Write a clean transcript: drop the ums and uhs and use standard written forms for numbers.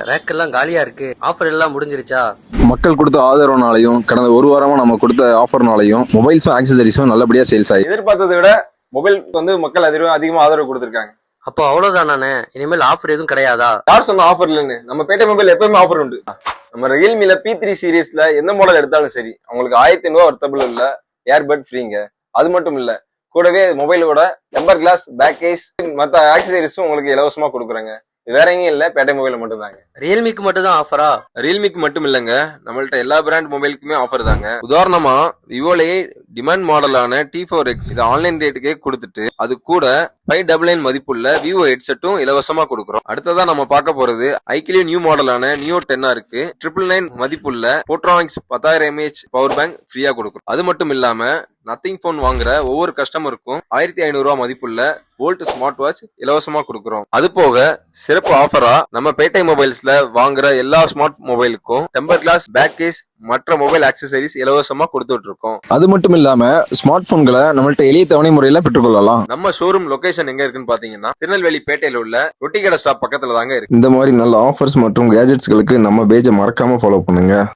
Rack எல்லாம் காலியா இருக்கு. ஆஃபர் எல்லாம் முடிஞ்சிருச்சா? மக்கள் கொடுத்த ஆதரவுனாலையும் கடந்த ஒரு வாரமா நம்ம கொடுத்த ஆஃபர்னாலையும் மொபைல்ஸும் ஆக்சசரிஸும் நல்லபடியா சேல்ஸ் ஆகி எதிர்பார்த்ததை விட மொபைலுக்கு மக்கள் அதிகமா ஆதரவு கொடுத்திருக்காங்க. அப்போ அவ்வளவுதானே, இனிமேல் ஆஃபர் எதுவும் கிடையாதா? யார் சொன்ன ஆஃபர் இல்லைன்னு? நம்ம பேட்டை மொபைல் எப்பயுமே ஆஃபர் உண்டு. நம்ம ரியல்மில P3 சீரீஸ்ல எந்த மாடல் எடுத்தாலும் சரி, உங்களுக்கு 1500 வர்த்தபிள் உள்ள ஏர்பட் ஃப்ரீங்க. அது மட்டும் இல்ல, கூடவே மொபைலோட டெம்பர் கிளாஸ், பேக் கேஸ், மற்ற ஆக்சசரிஸும் உங்களுக்கு இலவசமா கொடுக்குறாங்க. வேற எங்கேயும் இல்ல, பேட்டை மொபைல் மட்டும் தாங்க. ரியல்மிக்கு மட்டும் தான் ஆஃபரா? ரியல்மிக்கு மட்டும் இல்லங்க, நம்மள்ட்ட எல்லா பிராண்ட் மொபைலுக்குமே ஆஃபர் தாங்க. உதாரணமா விவோலயே டிமாண்ட் மாடலான T4X இது ஆன்லைன் ரேட்டுக்கே கொடுத்துட்டு அது கூட 599 மதிப்புள்ள விவோ ஹெட்செட்டும் இலவசமா கொடுக்குறோம். அடுத்ததா நம்ம பார்க்க போறது ஐக்கிலியோ நியூ மாடலான நியோ 10 இருக்கு. 999 மதிப்புள்ள போட்ரானிக்ஸ் 10,000 mAh பவர் பேங்க் ஃப்ரீயா கொடுக்குறோம். அது மட்டும் இல்லாம நத்திங் போன் வாங்குற ஒவ்வொரு கஸ்டமருக்கும் 1500 ரூபாய் மதிப்புள்ள வோல்ட் ஸ்மார்ட் வாட்ச் இலவசமா கொடுக்குறோம். அது போக சிறப்பு ஆஃபரா நம்ம பேட்டை மொபைல்ஸ்ல வாங்குற எல்லா ஸ்மார்ட் மொபைலுக்கும் டெம்பர் கிளாஸ், பேக் கேஸ், மற்ற மொபைல் ஆக்சசரிஸ் இலவசமா கொடுத்துட்டு இருக்கோம். அது மட்டும் இல்லாம ஸ்மார்ட் போன்களை நம்மள்ட்ட எளிய தவணை முறையில பெற்றுக்கொள்ளலாம். நம்ம ஷோரூம் லொகேஷன் எங்க இருக்குன்னு பாத்தீங்கன்னா திருநெல்வேலி பேட்டையில உள்ள ரொட்டி கடை ஸ்டாப் பக்கத்துல தாங்க இருக்கு. இந்த மாதிரி நல்ல ஆஃபர்ஸ் மற்றும் கேஜெட்ஸ்களுக்கு நம்ம பேஜை மறக்காம ஃபாலோ பண்ணுங்க.